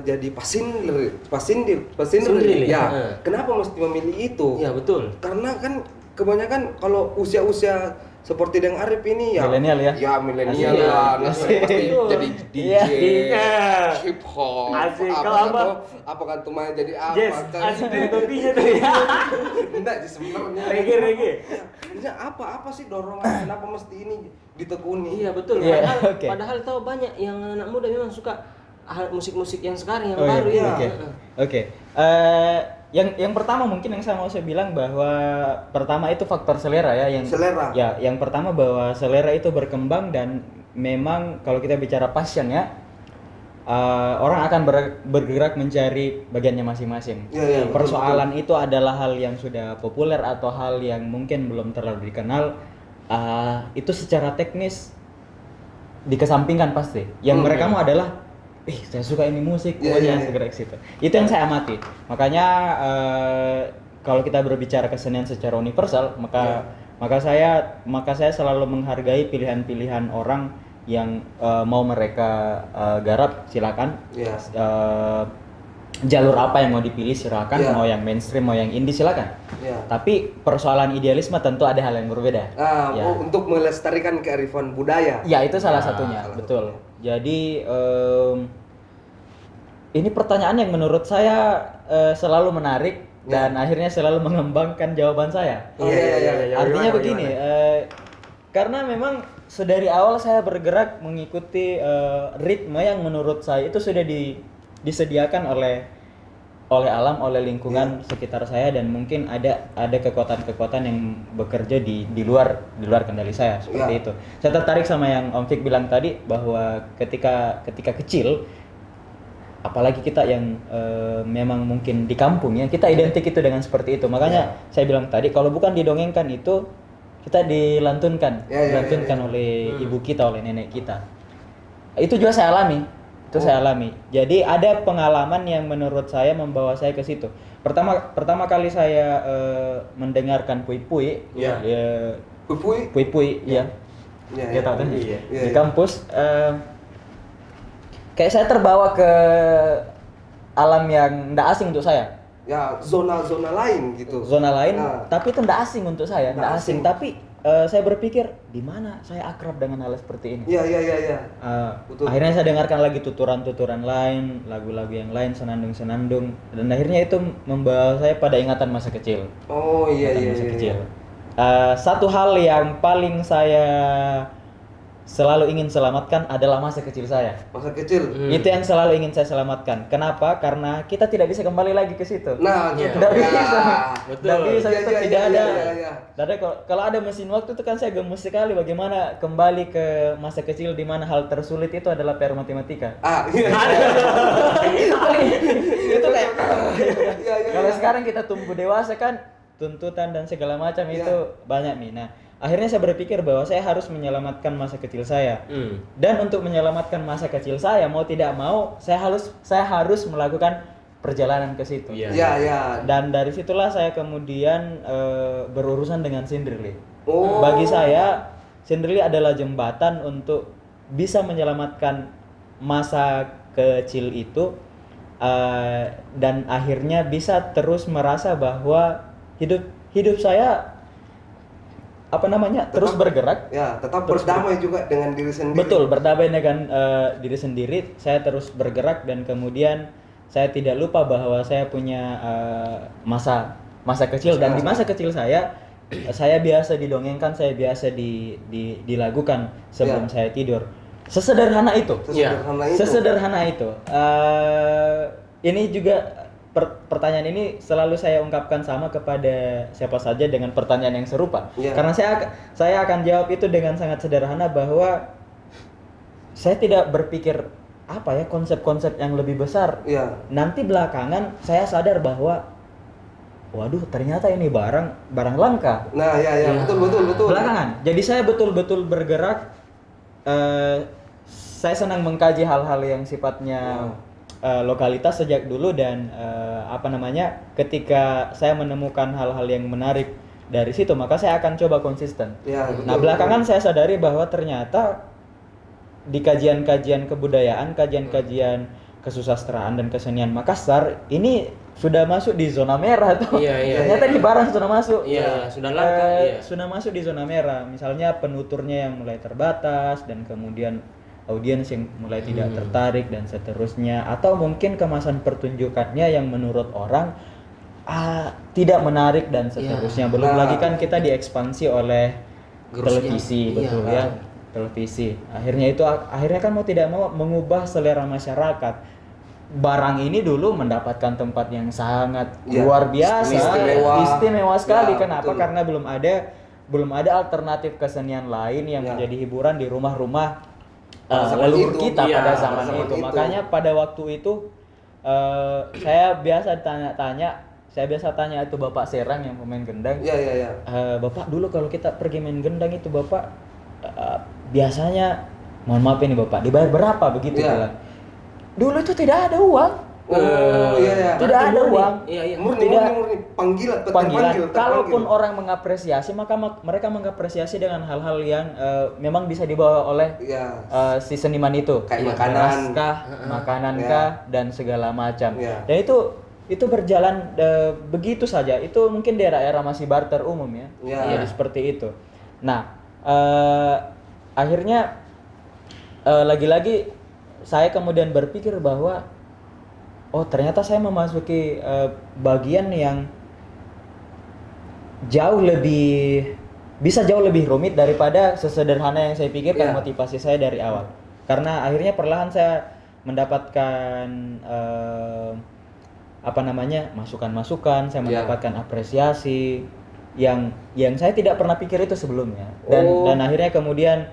jadi pasindil ya. Kenapa mesti memilih itu? Iya betul. Karena kan kebanyakan kalau usia-usia seperti Deng Arif ini ya milenial ya. Ya milenial lah, pasti jadi DJ, hip hop, apa kan tuh main jadi apa kan? Asik dari topinya tuh ya. Enggak sih sebenarnya. Reggae. Ya apa sih dorongan kenapa mesti ini ditekuni? Iya betul. Padahal tahu banyak yang anak muda memang suka musik-musik yang sekarang yang baru ya. Oke. Yang pertama mungkin yang saya bilang bahwa pertama itu faktor selera ya selera. Ya, yang pertama bahwa selera itu berkembang dan memang kalau kita bicara passion ya orang akan bergerak mencari bagiannya masing-masing. Persoalan betul. Itu adalah hal yang sudah populer atau hal yang mungkin belum terlalu dikenal, itu secara teknis dikesampingkan pasti. Yang mereka mau adalah saya suka ini musik, pokoknya segera ke situ. Itu yang saya amati. Makanya kalau kita berbicara kesenian secara universal, maka saya selalu menghargai pilihan-pilihan orang yang mau mereka garap, silakan. Jalur apa yang mau dipilih silakan, mau yang mainstream, mau yang indie silakan. Tapi persoalan idealisme tentu ada hal yang berbeda. Untuk melestarikan kearifan budaya. Ya, itu salah satunya, betul. Jadi ini pertanyaan yang menurut saya selalu menarik dan akhirnya selalu mengembangkan jawaban saya. Artinya begini, karena memang sedari awal saya bergerak mengikuti ritme yang menurut saya itu sudah disediakan oleh alam, oleh lingkungan sekitar saya, dan mungkin ada kekuatan-kekuatan yang bekerja di luar kendali saya seperti itu. Saya tertarik sama yang Om Fik bilang tadi bahwa ketika kecil, apalagi kita yang memang mungkin di kampung ya, kita identik itu dengan seperti itu. Makanya saya bilang tadi kalau bukan didongengkan itu kita dilantunkan oleh ibu kita, oleh nenek kita. Itu juga saya alami. Jadi ada pengalaman yang menurut saya membawa saya ke situ. Pertama kali saya mendengarkan Pui-Pui. Pui-Pui ya. Ya tahu kan? Di kampus kayak saya terbawa ke alam yang enggak asing untuk saya. Ya, zona lain gitu. Zona lain, tapi itu enggak asing untuk saya, enggak asing. Tapi saya berpikir di mana saya akrab dengan hal seperti ini. Iya. Akhirnya saya dengarkan lagi tuturan-tuturan lain, lagu-lagu yang lain, senandung-senandung, dan akhirnya itu membawa saya pada ingatan masa kecil. Masa kecil. Satu hal yang paling saya selalu ingin selamatkan adalah masa kecil saya. Masa kecil. Itu yang selalu ingin saya selamatkan. Kenapa? Karena kita tidak bisa kembali lagi ke situ. Nah, tidak bisa. Betul. Tidak bisa, itu tidak ada. Ada kalau ada mesin waktu itu kan saya gemes sekali bagaimana kembali ke masa kecil di mana hal tersulit itu adalah PR matematika. Itu kayak kalau sekarang kita tumbuh dewasa kan tuntutan dan segala macam itu banyak nih. Nah, akhirnya saya berpikir bahwa saya harus menyelamatkan masa kecil saya. Dan untuk menyelamatkan masa kecil saya, mau tidak mau saya harus melakukan perjalanan ke situ. Dan dari situlah saya kemudian berurusan dengan Cinderly. Bagi saya Cinderly adalah jembatan untuk bisa menyelamatkan masa kecil itu, dan akhirnya bisa terus merasa bahwa hidup saya terus bergerak, tetap berdamai juga dengan diri sendiri. Betul, berdamai dengan diri sendiri. Saya terus bergerak dan kemudian saya tidak lupa bahwa saya punya masa kecil, dan di masa kecil saya biasa didongengkan, saya biasa dilakukan sebelum saya tidur. Sesederhana itu. Ini juga pertanyaan ini selalu saya ungkapkan sama kepada siapa saja dengan pertanyaan yang serupa. Karena saya akan jawab itu dengan sangat sederhana bahwa saya tidak berpikir konsep-konsep yang lebih besar. Nanti belakangan saya sadar bahwa waduh, ternyata ini barang langka. Betul. Belakangan. Jadi saya betul-betul bergerak. Saya senang mengkaji hal-hal yang sifatnya lokalitas sejak dulu, dan ketika saya menemukan hal-hal yang menarik dari situ, maka saya akan coba konsisten. Belakangan saya sadari bahwa ternyata di kajian-kajian kebudayaan, kajian-kajian kesusastraan dan kesenian Makassar ini sudah masuk di zona merah tuh. Iya. Ternyata di barang sudah masuk. Iya, sudah langka. Iya. Sudah masuk di zona merah. Misalnya penuturnya yang mulai terbatas dan kemudian audiens yang mulai tidak tertarik dan seterusnya, atau mungkin kemasan pertunjukannya yang menurut orang tidak menarik dan seterusnya. Belum lagi kan kita diekspansi oleh televisi, betul ya. Televisi. Akhirnya kan mau tidak mau mengubah selera masyarakat. Barang ini dulu mendapatkan tempat yang sangat luar biasa, istimewa sekali. Kenapa? Betul. Karena belum ada alternatif kesenian lain yang menjadi hiburan di rumah-rumah leluhur kita pada zaman itu. Makanya pada waktu itu saya biasa tanya itu Bapak Serang yang pemain gendang. Bapak dulu kalau kita pergi main gendang itu Bapak biasanya, mohon maaf ini Bapak, dibayar berapa begitu bilang. Dulu itu tidak ada uang. Tidak ada uang. Murni panggilan. Kalaupun orang mengapresiasi, maka mereka mengapresiasi dengan hal-hal yang memang bisa dibawa oleh si seniman itu. Kayak makanan kah, dan segala macam. Dan itu berjalan begitu saja. Itu mungkin di era-era masih barter umum ya. Jadi seperti itu. Nah, akhirnya lagi-lagi saya kemudian berpikir bahwa ternyata saya memasuki bagian yang bisa jauh lebih rumit daripada sesederhana yang saya pikirkan motivasi saya dari awal. Karena akhirnya perlahan saya mendapatkan masukan-masukan, saya mendapatkan apresiasi yang saya tidak pernah pikir itu sebelumnya. Dan akhirnya kemudian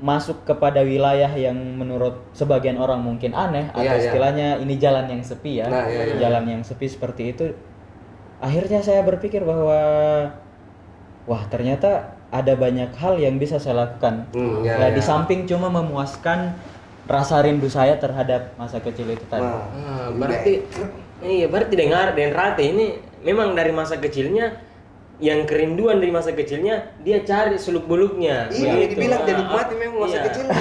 masuk kepada wilayah yang menurut sebagian orang mungkin aneh atau istilahnya ini jalan yang sepi ya. Jalan yang sepi seperti itu. Akhirnya saya berpikir bahwa ternyata ada banyak hal yang bisa saya lakukan. Di samping cuma memuaskan rasa rindu saya terhadap masa kecil itu tadi. Berarti dengar dan Rate ini memang dari masa kecilnya, yang kerinduan dari masa kecilnya dia cari seluk-beluknya. Dibilang jadi nikmati memang masa kecilnya.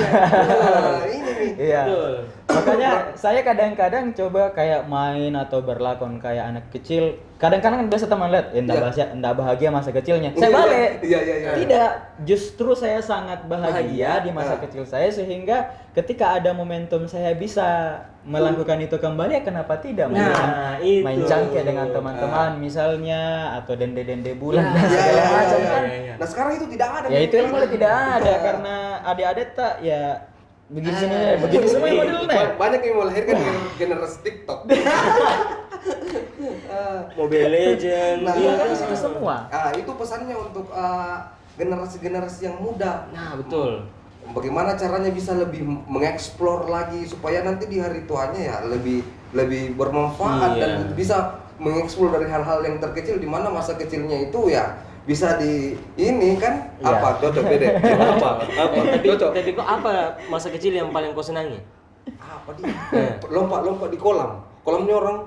Ini nih. Betul. Makanya saya kadang-kadang coba kayak main atau berlakon kayak anak kecil. Kadang-kadang kan biasa teman lihat, enggak bahagia masa kecilnya. Saya balik. Tidak, justru saya sangat bahagia di masa kecil saya, sehingga ketika ada momentum saya bisa melakukan itu kembali, ya kenapa tidak? Main cangkir dengan teman-teman misalnya, atau dende-dende bulan dan segala macam kan. Nah, sekarang itu tidak ada. Ya itu yang mulai tidak ada karena adik-adik tak begini semua modelnya. Banyak yang mau lahirkan generasi TikTok. Mobile Legends. Itu semua. Itu pesannya untuk generasi-generasi yang muda. Nah, betul. Bagaimana caranya bisa lebih mengeksplor lagi supaya nanti di hari tuanya ya lebih bermanfaat dan bisa mengeksplor dari hal-hal yang terkecil, di mana masa kecilnya itu ya bisa apa cocok beda tapi kok apa masa kecil yang paling kau senangi? Apa dia? Lompat di kolamnya orang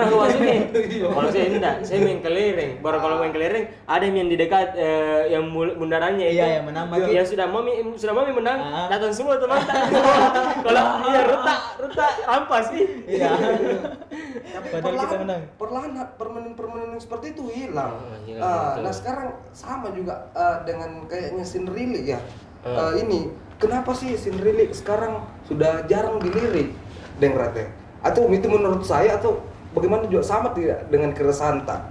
kau masukin. Kalau saya enggak, saya main kelereng. Baru kalau main kelereng ada yang di dekat yang bundarannya itu. Yang menang Ya sudah mami menang, datang semua teman. Kalau retak rampas sih. Padahal kita menang. Perlahan permainan seperti itu hilang. Nah, sekarang sama juga dengan kayaknya Sinrilik ya. Ini kenapa sih Sinrilik sekarang sudah jarang dilirik, Deng Rate? Atau itu menurut saya, atau bagaimana juga sama tidak dengan keresahan tak?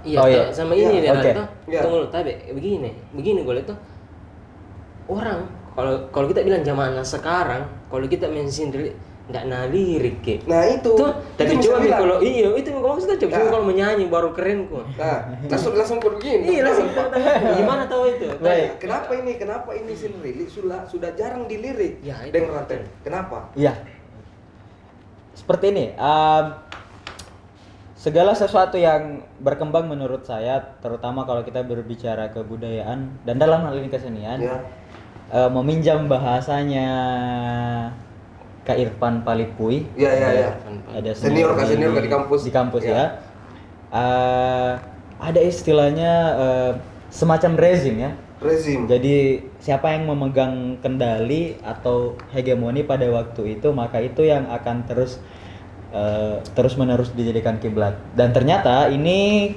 Sama ini deh Rate. Tunggu tapi begini gue lihat tuh orang kalau kita bilang zaman sekarang, kalau kita main Sinrilik nggak lirik ke. Nah itu. Tapi coba kalau itu kalau kita coba kalau menyanyi baru keren kok. Nah, langsung begini. Iya, langsung. Gimana tahu itu? Kenapa ini Sinrilik sudah jarang dilirik? Deng Rate. Kenapa? Iya. Seperti ini, segala sesuatu yang berkembang menurut saya, terutama kalau kita berbicara kebudayaan dan dalam hal ini kesenian, meminjam bahasanya Kak Irfan Palipui. Ada senior di kampus ya. Ada istilahnya semacam rezim ya. Jadi siapa yang memegang kendali atau hegemoni pada waktu itu, maka itu yang akan terus terus-menerus dijadikan kiblat. Dan ternyata ini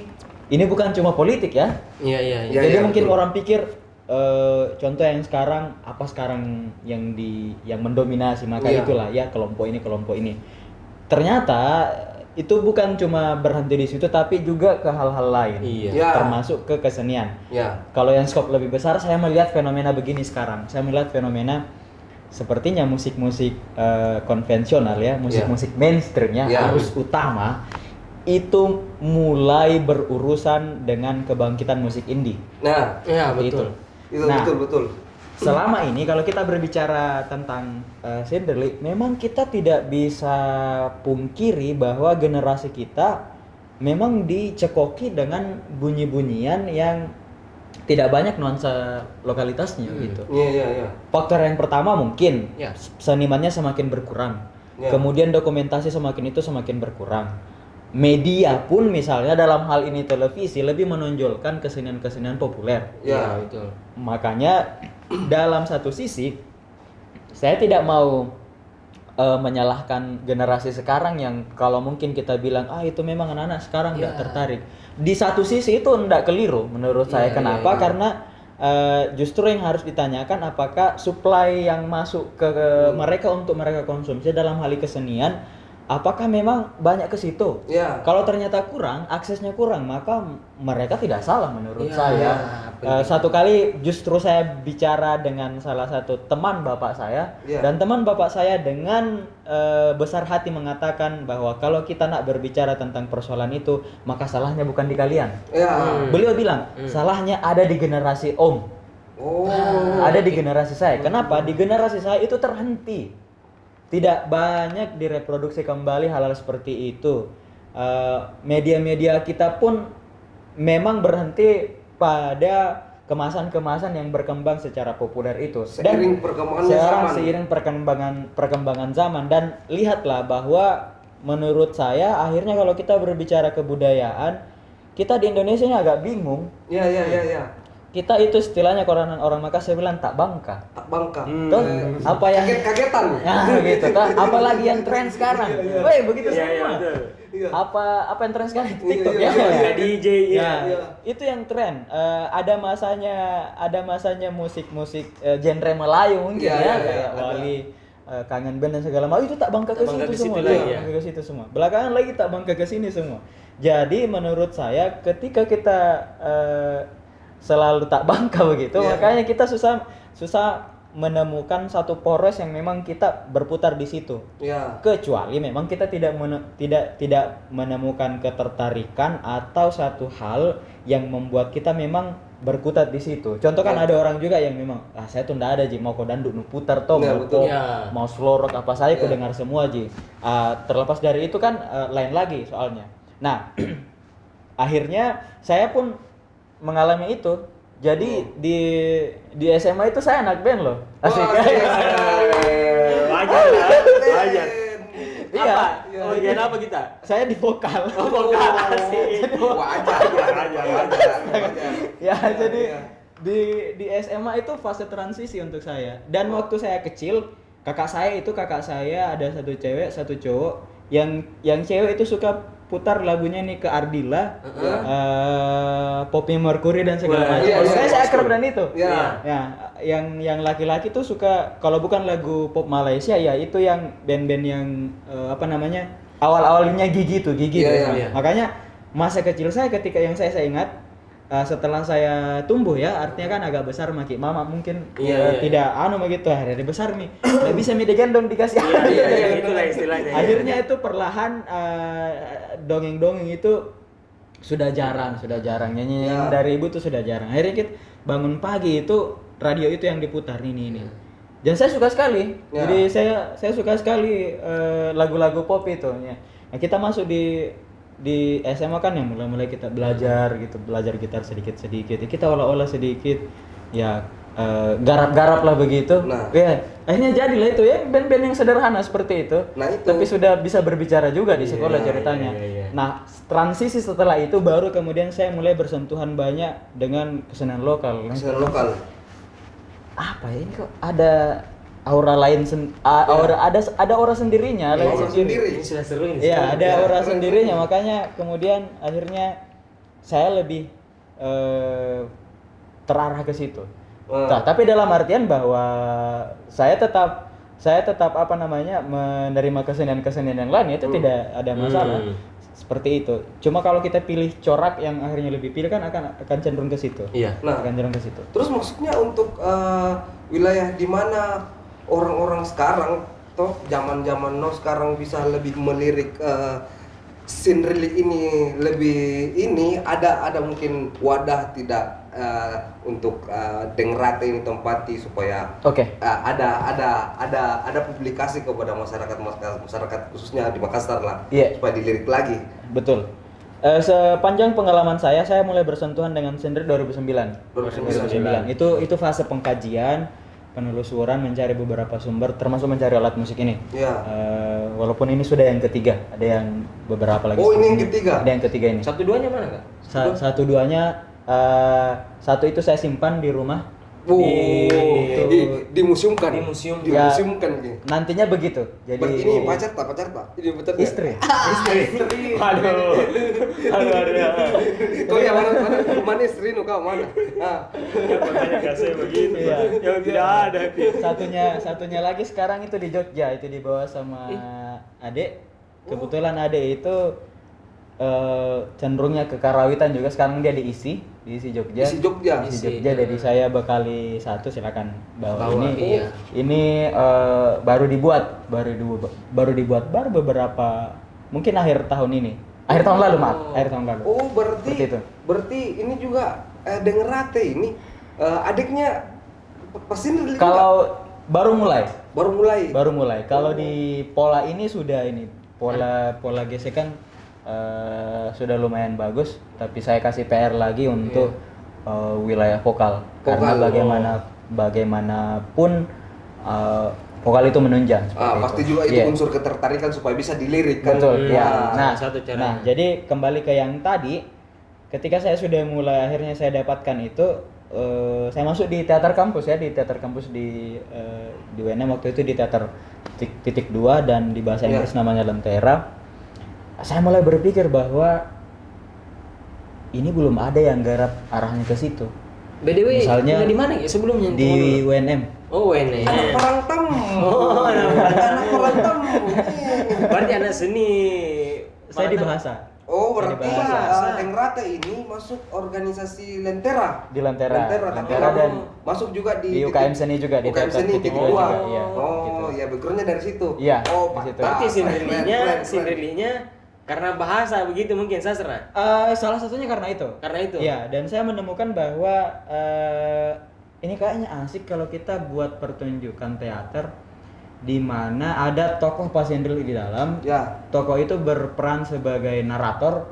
bukan cuma politik ya. Iya. Jadi Iya, mungkin betul. orang pikir contoh yang sekarang yang mendominasi, maka Iya. itulah ya kelompok ini. Ternyata itu bukan cuma berhenti di situ, tapi juga ke hal-hal lain, Iya. Ya. termasuk ke kesenian. Ya. Kalau yang skop lebih besar, saya melihat fenomena begini sekarang. Saya melihat fenomena sepertinya musik-musik konvensional ya, musik-musik mainstream ya, Ya. arus utama itu mulai berurusan dengan kebangkitan musik indie. Nah, Iya, Seperti betul. itu Nah, betul. selama ini kalau kita berbicara tentang Cinderly, memang kita tidak bisa pungkiri bahwa generasi kita memang dicekoki dengan bunyi-bunyian yang tidak banyak nuansa lokalitasnya gitu. Iya. Faktor yang pertama mungkin Ya. senimannya semakin berkurang. Ya. Kemudian dokumentasi semakin berkurang. Media pun misalnya dalam hal ini televisi lebih menonjolkan kesenian-kesenian populer. Ya. Iya, betul. Makanya dalam satu sisi saya tidak mau menyalahkan generasi sekarang yang kalau mungkin kita bilang itu memang anak-anak sekarang tidak Iya. tertarik. Di satu sisi itu tidak keliru menurut saya. Iya, Kenapa? iya. Karena justru yang harus ditanyakan apakah supply yang masuk ke mereka untuk mereka konsumsi dalam hal kesenian, apakah memang banyak ke situ? Ya. Kalau ternyata kurang, aksesnya kurang, maka mereka tidak salah menurut Ya, saya. penting. Satu kali justru saya bicara dengan salah satu teman bapak saya, Ya. dan teman bapak saya dengan besar hati mengatakan bahwa kalau kita nak berbicara tentang persoalan itu, maka salahnya bukan di kalian. Ya. Beliau bilang, salahnya ada di generasi Om. Oh. Ada di generasi saya. Kenapa? Di generasi saya itu terhenti. Tidak banyak direproduksi kembali hal-hal seperti itu. Media-media kita pun memang berhenti pada kemasan-kemasan yang berkembang secara populer itu. Seiring perkembangan zaman. Seiring perkembangan zaman. Dan lihatlah bahwa menurut saya akhirnya kalau kita berbicara kebudayaan, kita di Indonesia ini agak bingung. Ya. Kita itu istilahnya kalau orang Makassar bilang tak bangka. Tak bangka. Tuh, apa yang Kaget-kagetan. Nah, gitu toh. Apalagi yang tren sekarang. Woi, begitu Iya, semua. betul. Iya. Apa yang tren sekarang di Iya, TikTok iya, ya? iya, iya. DJ, Ya, iya. itu yang tren. Ada masanya musik-musik genre Melayu mungkin Iya, ya, iya, kayak ada. Wali, Kangen Band dan segala macam. Itu tak bangka ke Tak bangka situ ke situ semua. lagi, Iya, ya. bangka ke situ semua. Belakangan lagi tak bangka ke sini semua. Jadi menurut saya ketika kita selalu tak bangka begitu, Iya. makanya kita susah menemukan satu poros yang memang kita berputar di situ. Ya. Kecuali memang kita tidak menemukan ketertarikan atau satu hal yang membuat kita memang berkutat di situ. Contoh kan Ya. ada orang juga yang memang saya tuh ndak ada Ji, mau kau danduk nu putar toh, Ya, mau betul. kau Ya. mau slow rock apa saya ku Ya. dengar semua Ji. Terlepas dari itu kan lain lagi soalnya. Nah, akhirnya saya pun mengalami itu. Jadi di SMA itu saya anak band loh. Asik. Wah, Wajar. Iya. Apa? Iya. Oh, iya, apa kita? Saya di vokal. Oh, vokal asik. Wajar. Ya, Iya, jadi iya. di SMA itu fase transisi untuk saya. Dan waktu saya kecil, kakak saya ada satu cewek, satu cowok. Yang cewek itu suka putar lagunya nih ke Ardila, Poppy Mercury dan segala Wah, macam. iya, iya, Saya iya. akrab dengan itu. Iya. Ya, yang laki-laki tuh suka kalau bukan lagu pop Malaysia ya itu yang band-band yang apa namanya? Awal-awalnya Gigi tuh. Iya, iya. Makanya masa kecil saya ketika yang saya ingat setelah saya tumbuh ya, artinya kan agak besar maki mama mungkin Iya, iya, tidak begitu hari besar nih nggak bisa mi digendong dikasih Iya, itulah istilahnya. akhirnya itu perlahan dongeng-dongeng itu sudah jarang nyanyi Ya. dari ibu tuh sudah jarang. Akhirnya kita bangun pagi itu radio itu yang diputar ini dan saya suka sekali. Ya. Jadi saya suka sekali lagu-lagu pop itu ya. Nah, kita masuk di SMA kan yang mulai kita belajar gitar sedikit-sedikit. Kita olah-olah sedikit ya, garap-garap lah begitu. Nah. Ya, akhirnya jadilah itu ya band-band yang sederhana seperti itu. Nah, itu. Tapi sudah bisa berbicara juga di sekolah ceritanya. iya. Nah, transisi setelah itu baru kemudian saya mulai bersentuhan banyak dengan kesenian lokal. Kesenian lokal. Apa ya ini kok ada aura lain ada aura sendirinya, lain aura sendiri. Ini sudah seru ini. Iya, ada aura sendirinya, makanya kemudian akhirnya saya lebih terarah ke situ. Nah, tapi dalam artian bahwa saya tetap apa namanya menerima kesenian-kesenian yang lain itu tidak ada masalah. Seperti itu. Cuma kalau kita pilih corak yang akhirnya lebih pilih kan akan cenderung ke situ. Iya. Nah, akan cenderung ke situ. terus maksudnya untuk wilayah di mana orang-orang sekarang toh zaman-zaman now sekarang bisa lebih melirik scene religi ini lebih ini ada mungkin wadah tidak untuk Dengrate ini tempati supaya ada publikasi kepada masyarakat khususnya di Makassar lah supaya dilirik lagi. Betul. Sepanjang pengalaman saya mulai bersentuhan dengan sendiri 2009. Itu fase pengkajian, penelusuran, mencari beberapa sumber, termasuk mencari alat musik ini. Walaupun ini sudah yang ketiga, ada yang beberapa lagi. Oh, ini yang ketiga? Ada yang ketiga ini. Satu duanya mana kak? Satu duanya, satu itu saya simpan di rumah. Dimuseumkan. Dimuseumkan. Nantinya begitu. Jadi ini pacar tak? Ini pacar istri. Aduh. Oh ya mana istri nu kau mana? Makanya kasih begitu. Iya. Yang tidak ada. Satunya lagi sekarang itu di Jogja, itu dibawa sama adik. Kebetulan adik itu cenderungnya ke karawitan juga, sekarang dia diisi Jogja. Isi Jogja. Jadi saya bekali satu, silakan bawa ini. Iya. Ini baru dibuat beberapa mungkin akhir tahun ini. Akhir tahun lalu. Oh, berarti ini juga Dengrate ini adiknya pasin kalau baru mulai. Kalau di pola ini sudah pola gesekan sudah lumayan bagus, tapi saya kasih PR lagi untuk wilayah vokal. Karena bagaimanapun vokal itu menunjang. Pasti juga itu unsur ketertarikan supaya bisa dilirik kan. Betul. Ya. Satu cara. Nah, jadi kembali ke yang tadi, ketika saya sudah mulai akhirnya saya dapatkan itu, saya masuk di teater kampus di UNM waktu itu, di teater titik 2 dan di bahasa Inggris namanya Lentera. Saya mulai berpikir bahwa ini belum ada yang garap arahnya ke situ. BDW, misalnya di mana ya sebelumnya? Di UNM. Oh, UNM. Anak perang tem. Berarti anak seni. Saya di bahasa. Oh, berarti Dengrate ini masuk organisasi Lentera. Di Lentera dan masuk juga di UKM Seni juga, di UKM Seni titik 2. Iya. Ya backgroundnya dari situ. Iya. Oh, berarti sinrilinya karena bahasa begitu mungkin sastra. Salah satunya karena itu. Iya, dan saya menemukan bahwa ini kayaknya asik kalau kita buat pertunjukan teater di mana ada tokoh pasendril di dalam. Ya. Tokoh itu berperan sebagai narator.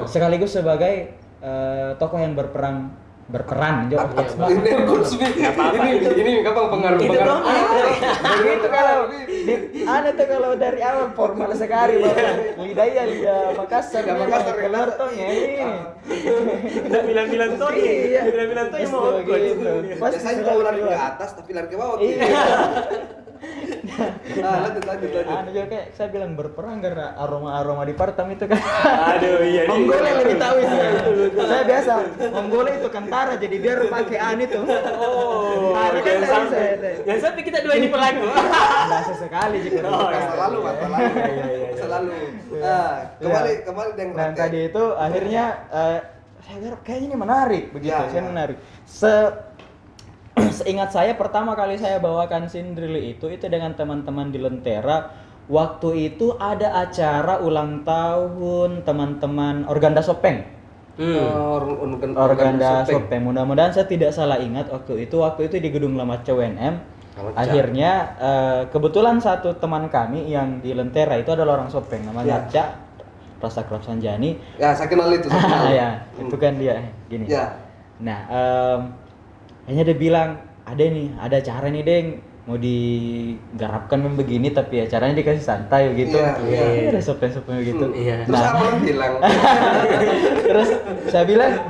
Sekaligus sebagai tokoh yang berperan ini gampang pengaruh. Begitu kalau dari awal formal sekali lidah Makassar keluar tonya ini. Udah bilang Tony. Bilang Tony mau gitu. Biasanya mau lari ke atas tapi lari ke bawah. Lanjut. Juga kayak saya bilang berperang karena aroma di partam itu kan. Aduh iya. Mongolia lebih tahu itu. Saya biasa Mongolia itu kentara, jadi biar pakai itu. Oh. Jangan sampai kita dua ini pelaku. Biasa sekali jika selalu. Kembali dengan dan tadi itu akhirnya saya bilang kayaknya ini menarik begitu. Saya menarik. Seingat saya pertama kali saya bawakan Sindrili itu dengan teman-teman di Lentera. Waktu itu ada acara ulang tahun teman-teman Organda Sopeng. Organda Sopeng. Mudah-mudahan saya tidak salah ingat waktu itu di Gedung Lamaca UNM. Akhirnya kebetulan satu teman kami yang di Lentera itu adalah orang Sopeng, namanya Cak Rasa Krab Sanjani. Ya, saya kenal itu. Ya, itu kan dia gini. Ya. Nah, hanya dia bilang, ada cara nih Deng, mau digarapkan begini tapi ya caranya dikasih santai begitu. Iya. Ada sopen-sopen begitu. Iya. Terus apa lo bilang? Terus saya bilang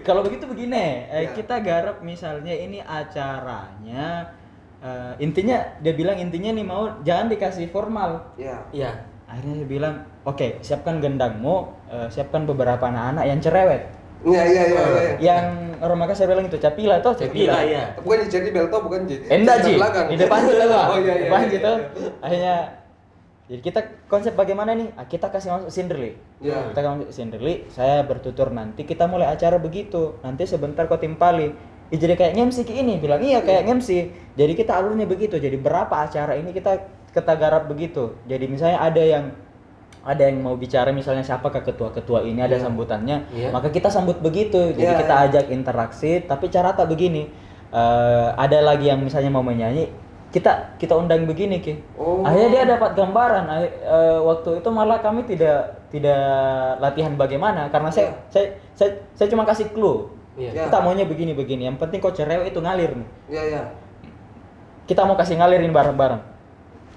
kalau begitu begini, kita garap misalnya ini acaranya intinya dia bilang intinya nih mau jangan dikasih formal. Iya. Akhirnya dia bilang, oke, siapkan gendangmu, siapkan beberapa anak-anak yang cerewet. Iya. Yang orang Makassar bilang itu capila toh, capila. Iya. Bukan jadi belto bukan Ji. Enggak Ji, Belakang. di depan juga lah. Oh iya. Depan gitu. Akhirnya jadi kita konsep bagaimana nih? Kita kasih masuk Cinderly. Iya. Kita kasih masuk Cinderly, saya bertutur nanti kita mulai acara begitu. Nanti sebentar kau timpali. Jadi kayak MC ini bilang iya kayak MC. Jadi kita alurnya begitu. Jadi berapa acara ini kita garap begitu. Jadi misalnya ada yang mau bicara misalnya siapa ke ketua ini ada sambutannya, maka kita sambut begitu. Jadi kita ajak interaksi, tapi cara tak begini. Ada lagi yang misalnya mau menyanyi, kita undang begini Ki. Akhirnya dia dapat gambaran. Waktu itu malah kami tidak latihan bagaimana karena saya cuma kasih clue. Kita maunya begini. Yang penting kok cerewet itu ngalir nih. Iya. Kita mau kasih ngalirin bareng-bareng.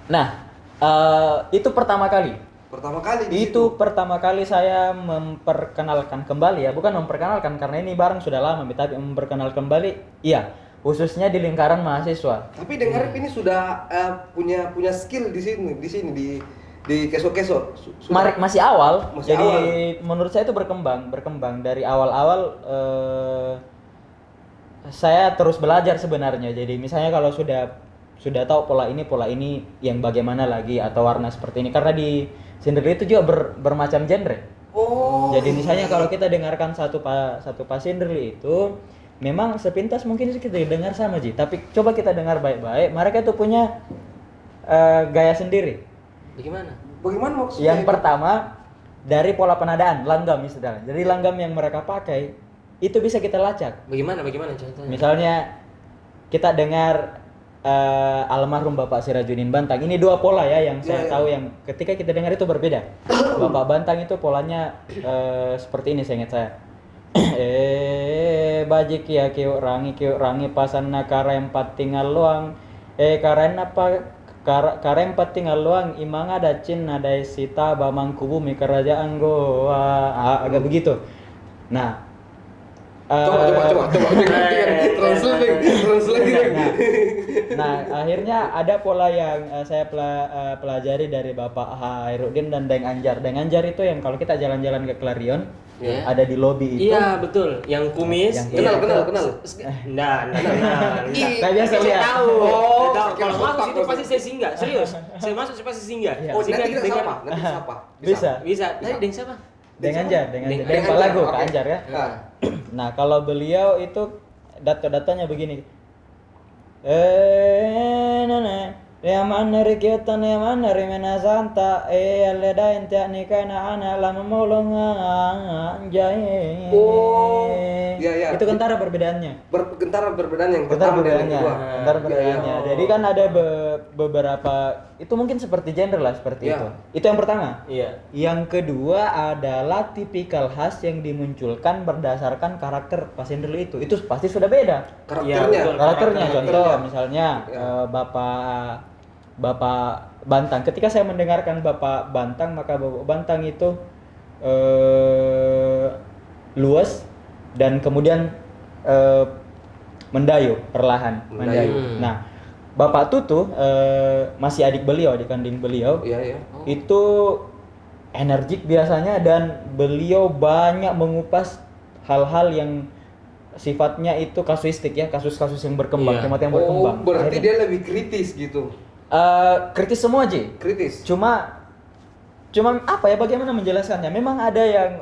Nah, itu pertama kali. Pertama kali saya memperkenalkan kembali ya, bukan memperkenalkan karena ini barang sudah lama, tapi memperkenalkan kembali. Iya, khususnya di lingkaran mahasiswa. Tapi dengar ini sudah punya skill di sini di keso-keso. Masih awal. Jadi menurut saya itu berkembang dari awal-awal. Saya terus belajar sebenarnya. Jadi misalnya kalau sudah tahu pola ini yang bagaimana lagi atau warna seperti ini, karena di Cinderly itu juga bermacam genre. Jadi misalnya kalau kita dengarkan satu pas Cinderly itu memang sepintas mungkin kita dengar sama Ji, tapi coba kita dengar baik-baik, mereka itu punya gaya sendiri. Bagaimana maksudnya? Yang pertama dari pola penadaan, langgam istilahnya. Jadi langgam yang mereka pakai itu bisa kita lacak. Bagaimana contohnya? Misalnya kita dengar almarhum Bapak Sirajuddin Bantang. Ini dua pola ya yang saya tahu yang ketika kita dengar itu berbeda. Bapak Bantang itu polanya seperti ini, saya ingat saya. Bajik ya kiuk rangi pasan nakara empat tinggal luang. Karena apa? Karena empat tinggal luang imang ada cin ada sita bamang bumi kerajaan goa. Agak begitu. Nah, coba translate. Nah, akhirnya ada pola yang saya pelajari dari Bapak Hairuddin dan Deng Anjar. Deng Anjar itu yang kalau kita jalan-jalan ke Clarion, ada di lobi itu. Iya, betul. Yang kumis. Kenal. Nah. Saya biasa lihat. Tahu. Kalau masuk itu pasti saya singgah. Serius. Saya masuk saya pasti singgah. Nanti kita sapa. Bisa. Tadi Deng siapa? Deng Anjar. Deng Pak Lagu, Pak Anjar ya. Nah, kalau beliau itu data-datanya begini. Mana rekiatan mana remena santa aleda ente nikana ana lama molong anjay. Iya. Itu kentara perbedaannya. Kentara perbedaan yang pertama dan yang kedua. Kentara perbedaannya. Jadi kan ada beberapa itu mungkin seperti genre lah seperti itu. Itu yang pertama. Iya. Yang kedua adalah tipikal khas yang dimunculkan berdasarkan karakter pasien dulu itu. Itu pasti sudah beda. Karakternya. Contoh misalnya Bapak Bantang. Ketika saya mendengarkan Bapak Bantang, maka Bapak Bantang itu luas dan kemudian mendayu perlahan. Nah, Bapak Tutu masih adik beliau, adik kandung beliau. Iya. Itu energik biasanya dan beliau banyak mengupas hal-hal yang sifatnya itu kasuistik ya, kasus-kasus yang berkembang, tema yang berkembang. Berarti dia lebih kritis gitu. Kritis semua Ji. Kritis. Cuma apa ya, bagaimana menjelaskannya? Memang ada yang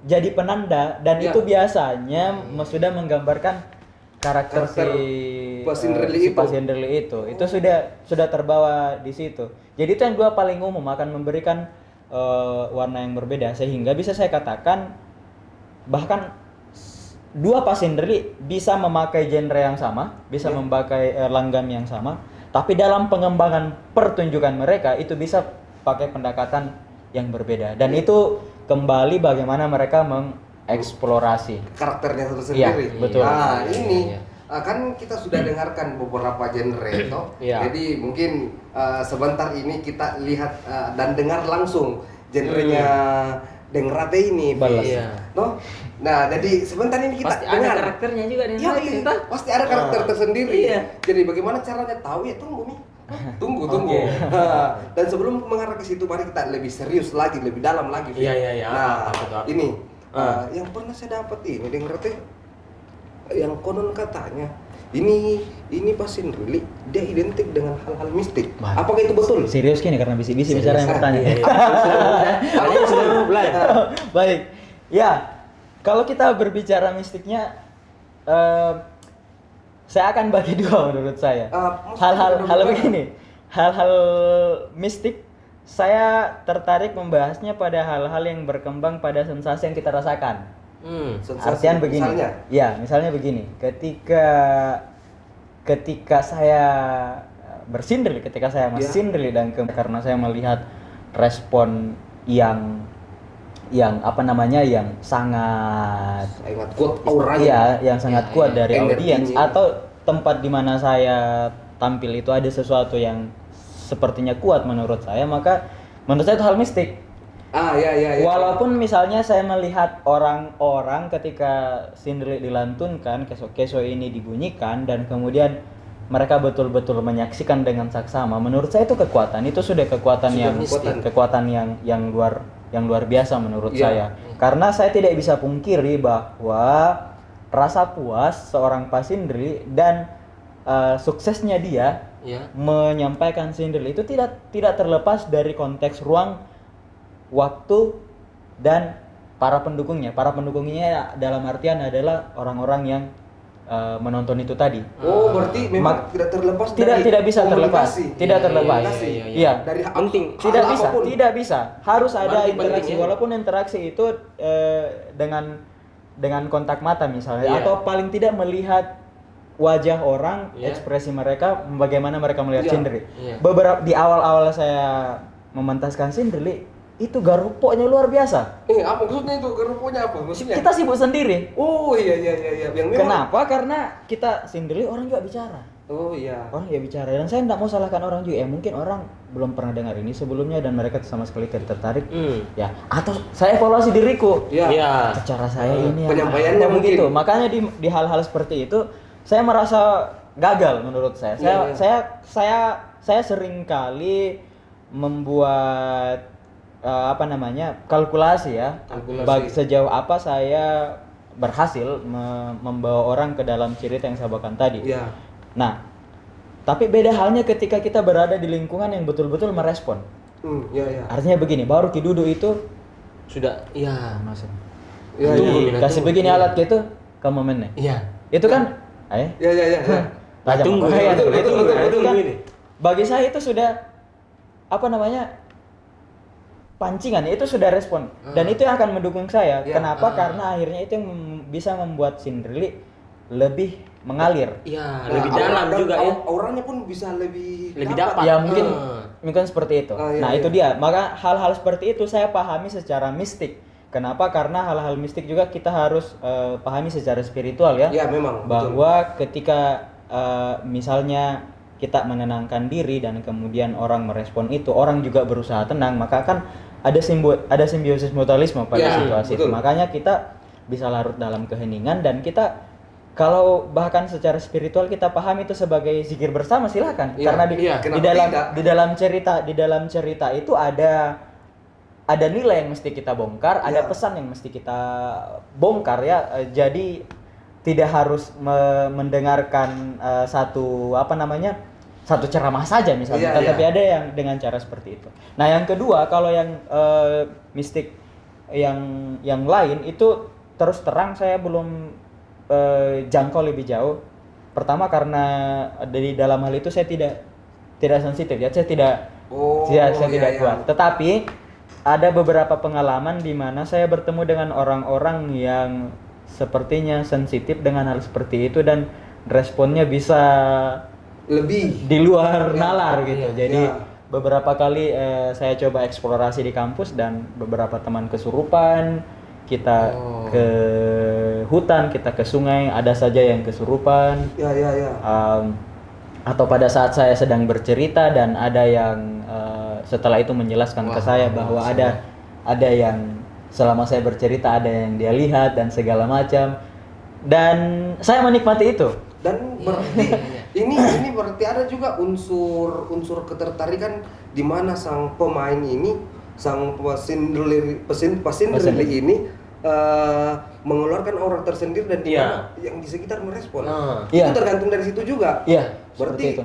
jadi penanda dan itu biasanya sudah menggambarkan karakter si pasien Derli itu. Itu sudah terbawa di situ. Jadi itu yang gua paling umum akan memberikan warna yang berbeda sehingga bisa saya katakan bahkan dua pasien Derli bisa memakai genre yang sama, bisa memakai langgam yang sama. Tapi dalam pengembangan pertunjukan mereka itu bisa pakai pendekatan yang berbeda dan itu kembali bagaimana mereka mengeksplorasi karakternya tersendiri. Iya, betul. Nah, ini kan kita sudah dengarkan beberapa genre toh. Jadi mungkin sebentar ini kita lihat dan dengar langsung genrenya dengan Rate ini. Balas. Iya. No? Nah, jadi sebentar ini kita Pasti ada karakternya juga nih. Iya, pasti ada karakter tersendiri. Iya. Jadi bagaimana caranya tahu ya tunggu nih. Tunggu. Oke. Dan sebelum mengarah ke situ mari kita lebih serius lagi, lebih dalam lagi. Fit. Iya. Nah, Apa. ini yang pernah saya dapat ini dengan Rate yang konon katanya ini pas Sinrilik dia identik dengan hal-hal mistik. Wah. Apakah itu betul? Serius gini karena bisi-bisi bicara yang bertanya. Ada sudah mulai. Baik. Ya, kalau kita berbicara mistiknya saya akan bagi dua menurut saya. Hal-hal begini. Hal-hal mistik saya tertarik membahasnya pada hal-hal yang berkembang pada sensasi yang kita rasakan. Sensasi, Artian begini. Misalnya begini. Ketika saya bersindri, ketika saya mesinri dan karena saya melihat respon yang apa namanya yang sangat kuat auranya. Iya, yang sangat kuat dari audiens energinya. atau tempat di mana saya tampil itu ada sesuatu yang sepertinya kuat menurut saya, maka menurut saya itu hal mistik. Iya. Walaupun misalnya saya melihat orang-orang ketika Sinrilik dilantunkan, keso-keso ini dibunyikan dan kemudian mereka betul-betul menyaksikan dengan saksama, menurut saya itu kekuatan. Itu sudah kekuatan yang luar biasa menurut saya. Karena saya tidak bisa pungkiri bahwa rasa puas seorang pasindri dan suksesnya dia menyampaikan Sinrilik itu tidak terlepas dari konteks ruang, waktu dan para pendukungnya. Para pendukungnya dalam artian adalah orang-orang yang menonton itu tadi. Oh, berarti memang tidak terlepas tidak bisa terlepas. Tidak terlepas. Iya. Dari penting. Tidak bisa. Harus ada Berarti interaksi. penting, ya. Walaupun interaksi itu dengan kontak mata misalnya, atau paling tidak melihat wajah orang, ekspresi mereka, bagaimana mereka melihat Sinrilik. Beberapa di awal-awal saya mementaskan Sinrilik, itu garupoknya luar biasa. Apa maksudnya itu garupoknya apa? Maksudnya? Kita sibuk sendiri. Oh iya. Yang memang. Kenapa? Karena kita Sinrilik orang juga bicara. Oh iya. Orang ya bicara, dan saya tidak mau salahkan orang juga. Mungkin orang belum pernah dengar ini sebelumnya dan mereka sama sekali tidak tertarik. Ya, atau saya evaluasi diriku. Iya. Cara saya ini penyampaiannya apa mungkin. begitu. Makanya di hal-hal seperti itu saya merasa gagal menurut saya. Saya sering kali membuat kalkulasi ya. Sejauh apa saya berhasil membawa orang ke dalam cerita yang saya bawakan tadi. Iya. Nah, tapi beda halnya ketika kita berada di lingkungan yang betul-betul merespon. Iya. Artinya begini, baru Kidudu itu Sudah, masuk. Iya. Kasih begini alat gitu, kamu momennya. Iya. Itu kan, Iya. tajam. Tunggu, Itu kan, ini. bagi saya itu sudah pancingan, itu sudah respon dan itu yang akan mendukung saya. Kenapa? Karena akhirnya itu yang bisa membuat Sinrilik lebih mengalir. Iya, lebih dalam juga ya. Orangnya pun bisa lebih dapat. Ya mungkin seperti itu. Itu dia. Maka hal-hal seperti itu saya pahami secara mistik. Kenapa? Karena hal-hal mistik juga kita harus pahami secara spiritual ya. Iya, memang. Bahwa ketika misalnya kita menenangkan diri dan kemudian orang merespon itu, orang juga berusaha tenang, maka kan ada simbiosis mutualisme pada situasi itu. Makanya kita bisa larut dalam keheningan, dan kita kalau bahkan secara spiritual kita paham itu sebagai zikir bersama, silakan. Karena di dalam cerita itu ada nilai yang mesti kita bongkar, ada pesan yang mesti kita bongkar ya. Jadi tidak harus mendengarkan satu ceramah saja misalnya, tapi ada yang dengan cara seperti itu. Nah, yang kedua, kalau yang mistik yang lain itu terus terang saya belum jangkau lebih jauh. Pertama karena dari dalam hal itu saya tidak sensitif ya, saya tidak kuat. Tetapi ada beberapa pengalaman di mana saya bertemu dengan orang-orang yang sepertinya sensitif dengan hal seperti itu dan responnya bisa lebih di luar nalar gitu. Jadi beberapa kali saya coba eksplorasi di kampus dan beberapa teman kesurupan, kita ke hutan, kita ke sungai, ada saja yang kesurupan. Atau pada saat saya sedang bercerita dan ada yang setelah itu menjelaskan ke saya bahwa ada yang selama saya bercerita ada yang dia lihat dan segala macam. Dan saya menikmati itu. Dan berarti ini berarti ada juga unsur ketertarikan di mana sang pemain ini, sang pasindeli ini mengeluarkan aura tersendiri dan di mana yang di sekitar merespon. Itu tergantung dari situ juga. Berarti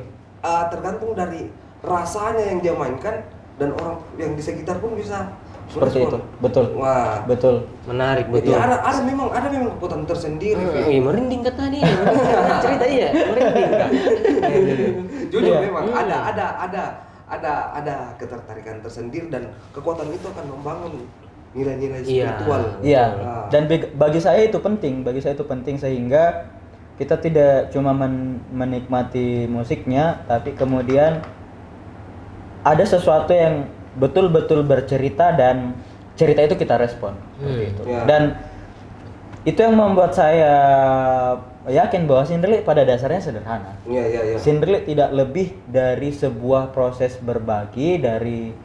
tergantung dari rasanya yang dia mainkan dan orang yang di sekitar pun bisa seperti itu. Betul. Wah, betul. Menarik betul. betul. Ada memang kekuatan tersendiri. Merinding kata nih. Cerita merinding kan. Jujur memang ada ketertarikan tersendiri dan kekuatan itu akan membangun nilai-nilai spiritual. Iya. Dan bagi saya itu penting, sehingga kita tidak cuma menikmati musiknya, tapi kemudian ada sesuatu yang betul-betul bercerita dan cerita itu kita respon. Gitu. Dan itu yang membuat saya yakin bahwa Cinderly pada dasarnya sederhana. Cinderly tidak lebih dari sebuah proses berbagi dari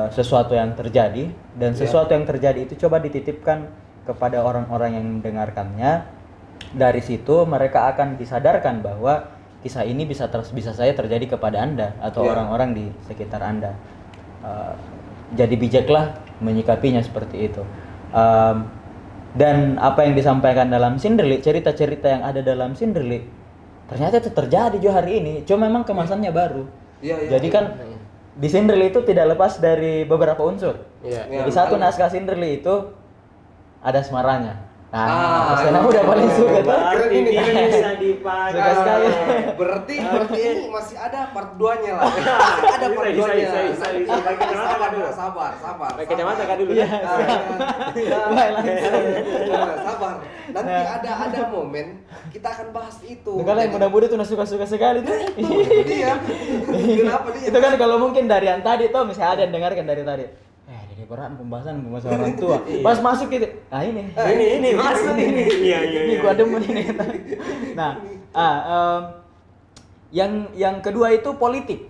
sesuatu yang terjadi, dan sesuatu yang terjadi itu coba dititipkan kepada orang-orang yang mendengarkannya. Dari situ mereka akan disadarkan bahwa kisah ini bisa saja terjadi kepada Anda atau orang-orang di sekitar Anda. Jadi bijaklah menyikapinya seperti itu. Dan apa yang disampaikan dalam Cinderly, cerita-cerita yang ada dalam Cinderly ternyata itu terjadi juga hari ini, cuma memang kemasannya baru. Jadi kan di Cinderly itu tidak lepas dari beberapa unsur. Di satu naskah Cinderly itu ada asmaranya. Saya udah paling suka tuh. Ini bisa dipakai. Suka sekali. Berarti ini masih ada part 2-nya lah. Ada part 2-nya. Sabar. Pakai kacamata kan dulu. Sabar. Nanti ada momen kita akan bahas itu. Kalau yang muda-muda tuh suka-suka sekali tuh. Dia. Kenapa dia? Itu kan kalau mungkin dari yang tadi tuh misalnya ada yang dengarkan dari tadi. Ini berat pembahasan orang tua. Pas masuk gitu. Nah ini masuk ini. Iya. Ini gua demen ini. Nah, yang kedua itu politik.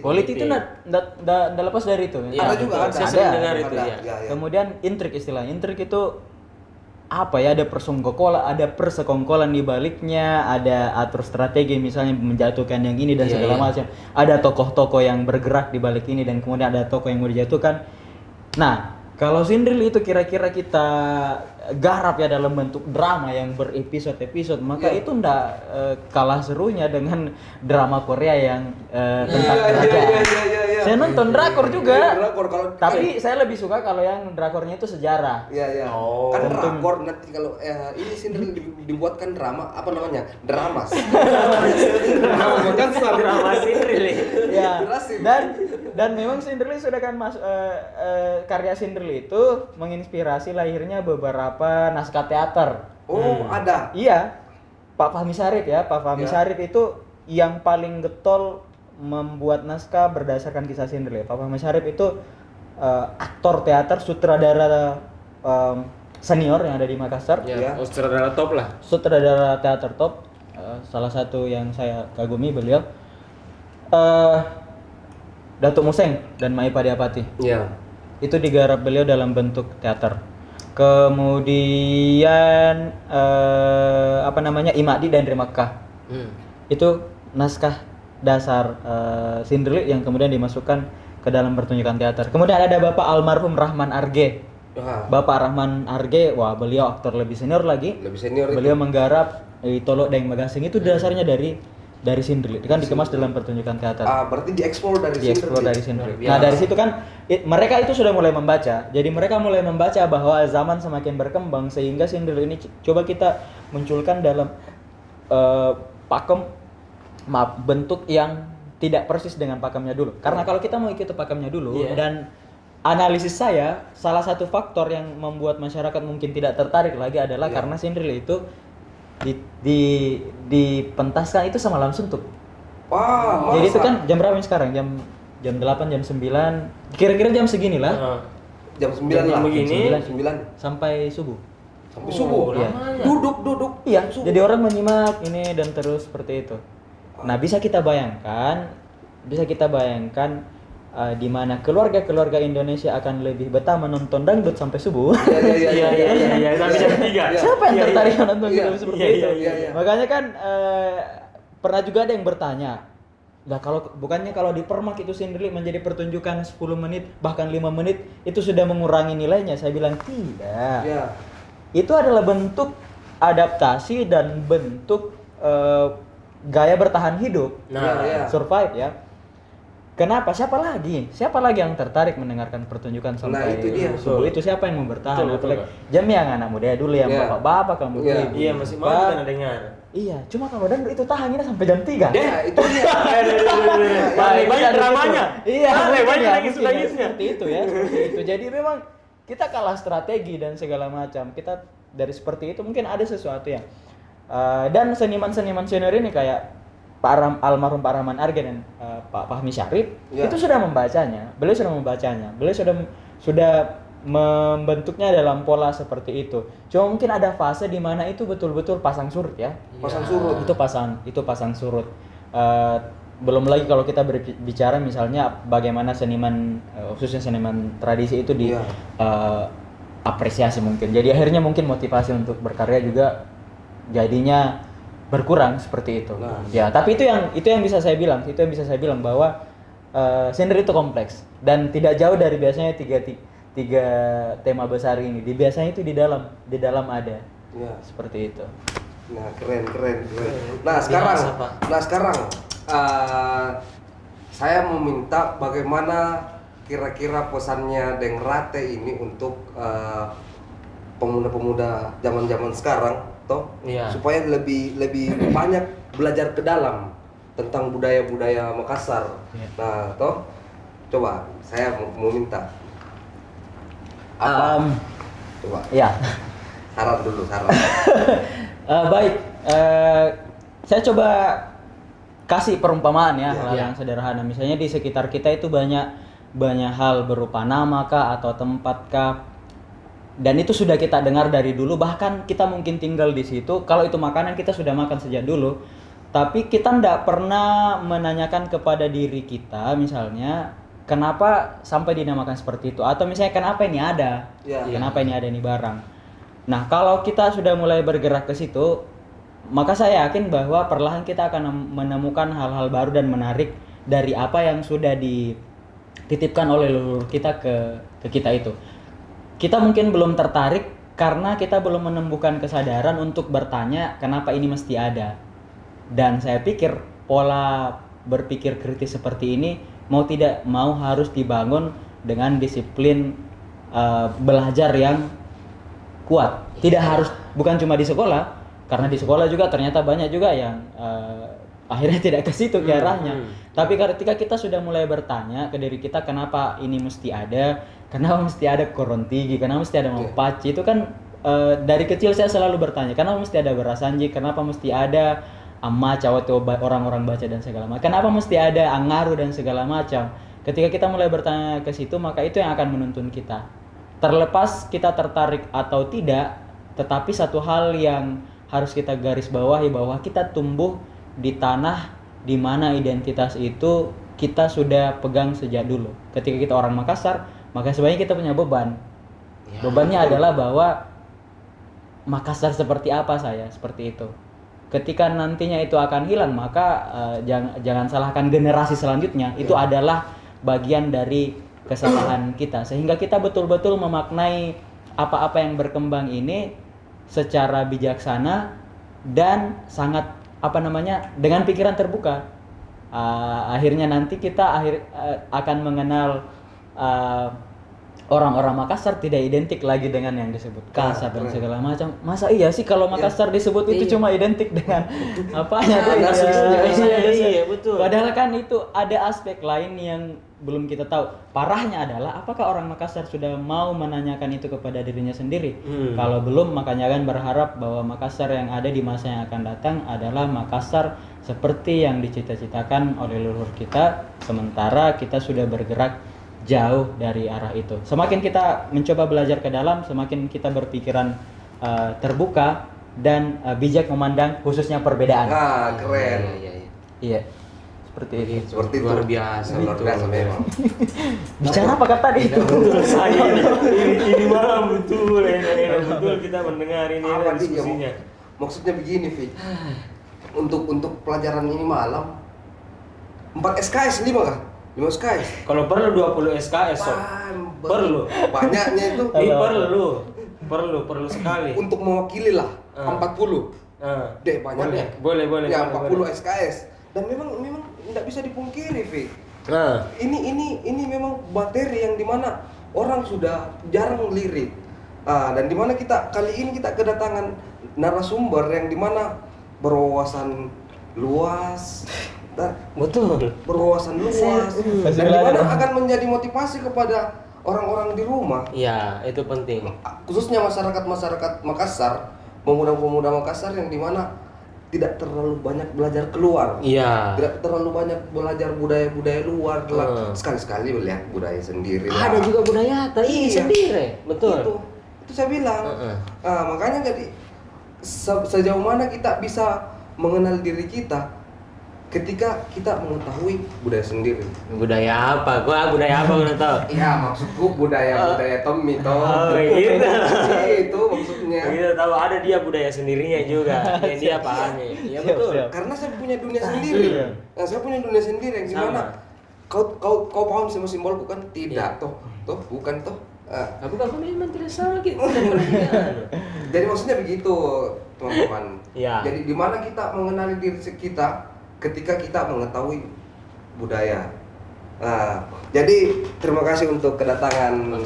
Politik itu enggak lepas dari itu. Ada juga saya sering dengar itu ya. Kemudian intrik istilahnya. Intrik itu apa ya, ada persekongkolan di baliknya, ada atur strategi misalnya menjatuhkan yang ini dan segala macam. Ada tokoh-tokoh yang bergerak di balik ini dan kemudian ada tokoh yang mau dijatuhkan. Nah, kalau Cinderly itu kira-kira kita garap ya dalam bentuk drama yang berepisode-episode, maka itu ndak kalah serunya dengan drama Korea yang tentang kerajaan. Saya nonton drakor juga. Tapi saya lebih suka kalau yang drakornya itu sejarah. Kan drakor nanti kalau ini Cinderly dibuatkan drama, apa namanya? Dramas. Bukan drama Cinderly. Ya. Dan memang Cinderly sudah kan karya Cinderly itu menginspirasi lahirnya beberapa naskah teater. Ada. Iya. Pak Fahmi Syarif Syarif itu yang paling getol membuat naskah berdasarkan kisah Cinderly. Pak Fahmi Syarif itu aktor teater, sutradara senior yang ada di Makassar. Sutradara top lah. Sutradara teater top. Salah satu yang saya kagumi beliau. Datuk Museng dan Mai Padiapati. Itu digarap beliau dalam bentuk teater. Kemudian Imadi dan Rimakah. Itu naskah dasar Cinderly yang kemudian dimasukkan ke dalam pertunjukan teater. Kemudian ada Bapak almarhum Rahman Arge. Bapak Rahman Arge, beliau aktor lebih senior lagi. Beliau menggarap Tolok Daeng Magasing, itu dasarnya dari Cinderly, kan dikemas dalam pertunjukan teater. Berarti dieksplor dari Cinderly. Nah, dari situ kan mereka itu sudah mulai membaca. Jadi mereka mulai membaca bahwa zaman semakin berkembang sehingga Cinderly ini coba kita munculkan dalam bentuk yang tidak persis dengan pakemnya dulu. Karena kalau kita mau ikut pakemnya dulu dan analisis saya, salah satu faktor yang membuat masyarakat mungkin tidak tertarik lagi adalah karena Cinderly itu dipentaskan itu sama Lam Suntuk. Jadi itu kan jam berapa sekarang? Jam 8, jam 9. Kira-kira jam segini lah. Jam 9 lah. Begini. 9 sampai subuh. Ya. Duduk. Iya. Jadi orang menyimak ini dan terus seperti itu. Nah, bisa kita bayangkan di mana keluarga-keluarga Indonesia akan lebih betah menonton dangdut sampai subuh. Iya, sampai jam 3. Siapa yang tertarik menonton film seperti itu? Iya. Makanya kan pernah juga ada yang bertanya, nah kalau di Permak itu sendiri menjadi pertunjukan 10 menit bahkan 5 menit itu sudah mengurangi nilainya. Saya bilang tidak. Iya. Itu adalah bentuk adaptasi dan bentuk gaya bertahan hidup. Iya. Survive ya. Kenapa? Siapa lagi yang tertarik mendengarkan pertunjukan sampai itu dia. subuh itu? Siapa yang mau bertahan? Betul. Jam yang anak muda dulu yang Iya. bapak-bapak kamu Iya, masih mau kita dengar. Iya, cuma kalau dangdut itu tahannya sampai jam 3. Nah, itu dia. Banyak dramanya. Iya, banyak mungkin ya, nangis-nangisnya. seperti itu ya, seperti itu. Jadi memang kita kalah strategi dan segala macam. Kita dari seperti itu mungkin ada sesuatu ya. Dan seniman-seniman senior ini kayak almarhum Pak Rahman Argen dan Pak Fahmi Syarif itu sudah membacanya. Beliau sudah membentuknya dalam pola seperti itu. Cuma mungkin ada fase di mana itu betul-betul pasang surut ya. Pasang surut. Itu pasang surut. Belum lagi kalau kita berbicara misalnya bagaimana seniman khususnya seniman tradisi itu di apresiasi mungkin. Jadi akhirnya mungkin motivasi untuk berkarya juga jadinya berkurang seperti itu. Nah. Ya, tapi itu yang bisa saya bilang, bahwa sendiri itu kompleks dan tidak jauh dari biasanya tiga tema besar ini. Biasanya itu di dalam ada. Ya. Seperti itu. Nah, keren. Nah, sekarang saya mau minta bagaimana kira-kira pesannya Deng Rate ini untuk pemuda-pemuda zaman-zaman sekarang supaya lebih banyak belajar ke dalam tentang budaya-budaya Makassar. Nah, coba saya mau minta apa? Coba. Ya. Saran dulu. Baik, saya coba kasih perumpamaan ya, hal yang sederhana. Misalnya di sekitar kita itu banyak hal berupa nama kah atau tempat kah. Dan itu sudah kita dengar dari dulu, bahkan kita mungkin tinggal di situ. Kalau itu makanan kita sudah makan sejak dulu. Tapi kita tidak pernah menanyakan kepada diri kita misalnya kenapa sampai dinamakan seperti itu, atau misalnya kenapa ini ada, kenapa ini ada ini barang. Nah, kalau kita sudah mulai bergerak ke situ, maka saya yakin bahwa perlahan kita akan menemukan hal-hal baru dan menarik dari apa yang sudah dititipkan oleh leluhur kita ke kita itu. Kita mungkin belum tertarik karena kita belum menemukan kesadaran untuk bertanya kenapa ini mesti ada. Dan saya pikir pola berpikir kritis seperti ini mau tidak mau harus dibangun dengan disiplin belajar yang kuat. Bukan cuma di sekolah, karena di sekolah juga ternyata banyak juga yang akhirnya tidak ke situ ke arahnya. Tapi ketika kita sudah mulai bertanya ke diri kita kenapa ini mesti ada, kenapa mesti ada Korontigi, kenapa mesti ada Mampaci, itu kan dari kecil saya selalu bertanya, kenapa mesti ada Berasanji, kenapa mesti ada Amma, Cawato, orang-orang baca dan segala macam, kenapa mesti ada Angaru dan segala macam. Ketika kita mulai bertanya ke situ, maka itu yang akan menuntun kita. Terlepas kita tertarik atau tidak, tetapi satu hal yang harus kita garis bawahi bahwa kita tumbuh di tanah di mana identitas itu kita sudah pegang sejak dulu. Ketika kita orang Makassar, maka sebenarnya kita punya beban. Bebannya adalah bahwa Makassar seperti apa seperti itu. Ketika nantinya itu akan hilang, maka jangan salahkan generasi selanjutnya. Itu adalah bagian dari kesalahan kita, sehingga kita betul-betul memaknai apa-apa yang berkembang ini secara bijaksana dan sangat dengan pikiran terbuka. Akhirnya nanti kita akan mengenal orang-orang Makassar tidak identik lagi dengan yang disebut kasar dan segala macam. Masa iya sih kalau Makassar disebut itu cuma identik dengan apanya tuh? Iya, betul. Padahal kan itu ada aspek lain yang belum kita tahu. Parahnya adalah apakah orang Makassar sudah mau menanyakan itu kepada dirinya sendiri? Kalau belum, makanya kan berharap bahwa Makassar yang ada di masa yang akan datang adalah Makassar seperti yang dicita-citakan oleh leluhur kita, sementara kita sudah bergerak jauh dari arah itu. Semakin kita mencoba belajar ke dalam, semakin kita berpikiran terbuka dan bijak memandang khususnya perbedaan. Nah, keren. Iya. seperti itu. Seperti itu. Luar biasa. Luar biasa memang. Bicara apa kata tadi itu? Saya ini malam betul, betul kita mendengar ini Apa dia, diskusinya. maksudnya begini, Vi. Untuk pelajaran ini malam 4 SKS 5 kah? 5 SKS. Kalau perlu 20 SKS, Sob. Perlu. Banyaknya itu Ini perlu sekali. untuk mewakili lah 40. Deh banyaknya. Boleh. Ya boleh. 40 SKS. Dan memang tidak bisa dipungkiri, Vi. Nah, Ini memang materi yang dimana orang sudah jarang lirik. Dan dimana kali ini kita kedatangan narasumber yang dimana berwawasan luas, betul. berwawasan luas, dan dimana akan menjadi motivasi kepada orang-orang di rumah. Iya, itu penting. Khususnya masyarakat Makassar, pemuda-pemuda Makassar yang dimana tidak terlalu banyak belajar keluar. Iya. Tidak terlalu banyak belajar budaya-budaya luar. Sekali-sekali melihat budaya sendiri. Ada juga budaya ini sendiri, betul. Itu saya bilang. Makanya jadi sejauh mana kita bisa mengenal diri kita ketika kita mengetahui budaya sendiri. Budaya apa? Budaya apa udah tahu? Iya, maksudku budaya Tommy toh. Oh, gitu. Itu maksudnya. Kita tahu ada dia budaya sendirinya juga. Yang dia pahami. Iya betul. Karena saya punya dunia sendiri. Nah, saya punya dunia sendiri yang gimana? Kau paham simbol-simbolku kan? Tidak, toh bukan toh. Tapi kalau memang tidak salah gitu. Jadi maksudnya begitu, teman-teman. Iya. Jadi di mana kita mengenali diri kita ketika kita mengetahui budaya. Jadi terima kasih untuk kedatangan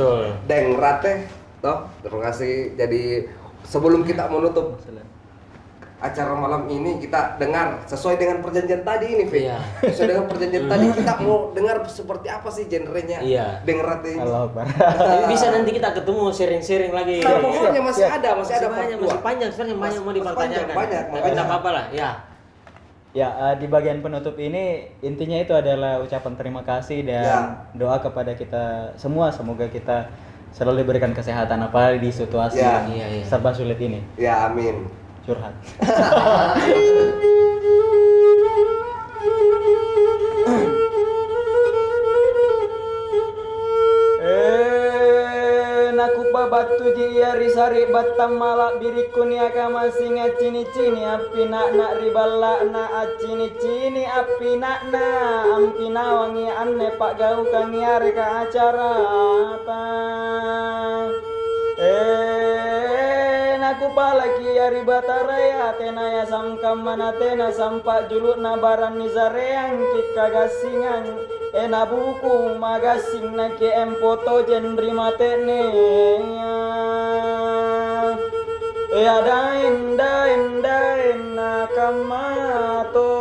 Deng Rate, toh. Terima kasih. Jadi sebelum kita menutup acara malam ini, kita dengar sesuai dengan perjanjian tadi ini, Vi. Iya. Sesuai dengan perjanjian tadi, kita mau dengar seperti apa sih genrenya Deng Rate ini. Bisa nanti kita ketemu sharing-sharing lagi. Nah, pokoknya masih ada banyak, masih panjang sebenarnya banyak mau dipertanyakan. Banyak, tapi tidak apa-apa lah, ya. Ya, di bagian penutup ini intinya itu adalah ucapan terima kasih dan doa kepada kita semua, semoga kita selalu diberikan kesehatan apalagi di situasi yang serba sulit ini. Ya, amin. Curhat. Naku babatu ji risari batam malak birikun ya kama singa cini api nak ribala na cini api nak ampina wangi anne pak gau kangiare ka acara apa naku palaki ari bataraya tena ya sangkam mana tena sampak juluk na baran nizareang kikagasingan ena buku magasing na ke empoto jenri matene dain nakamato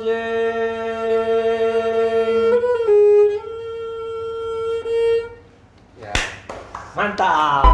jeng. Mantap.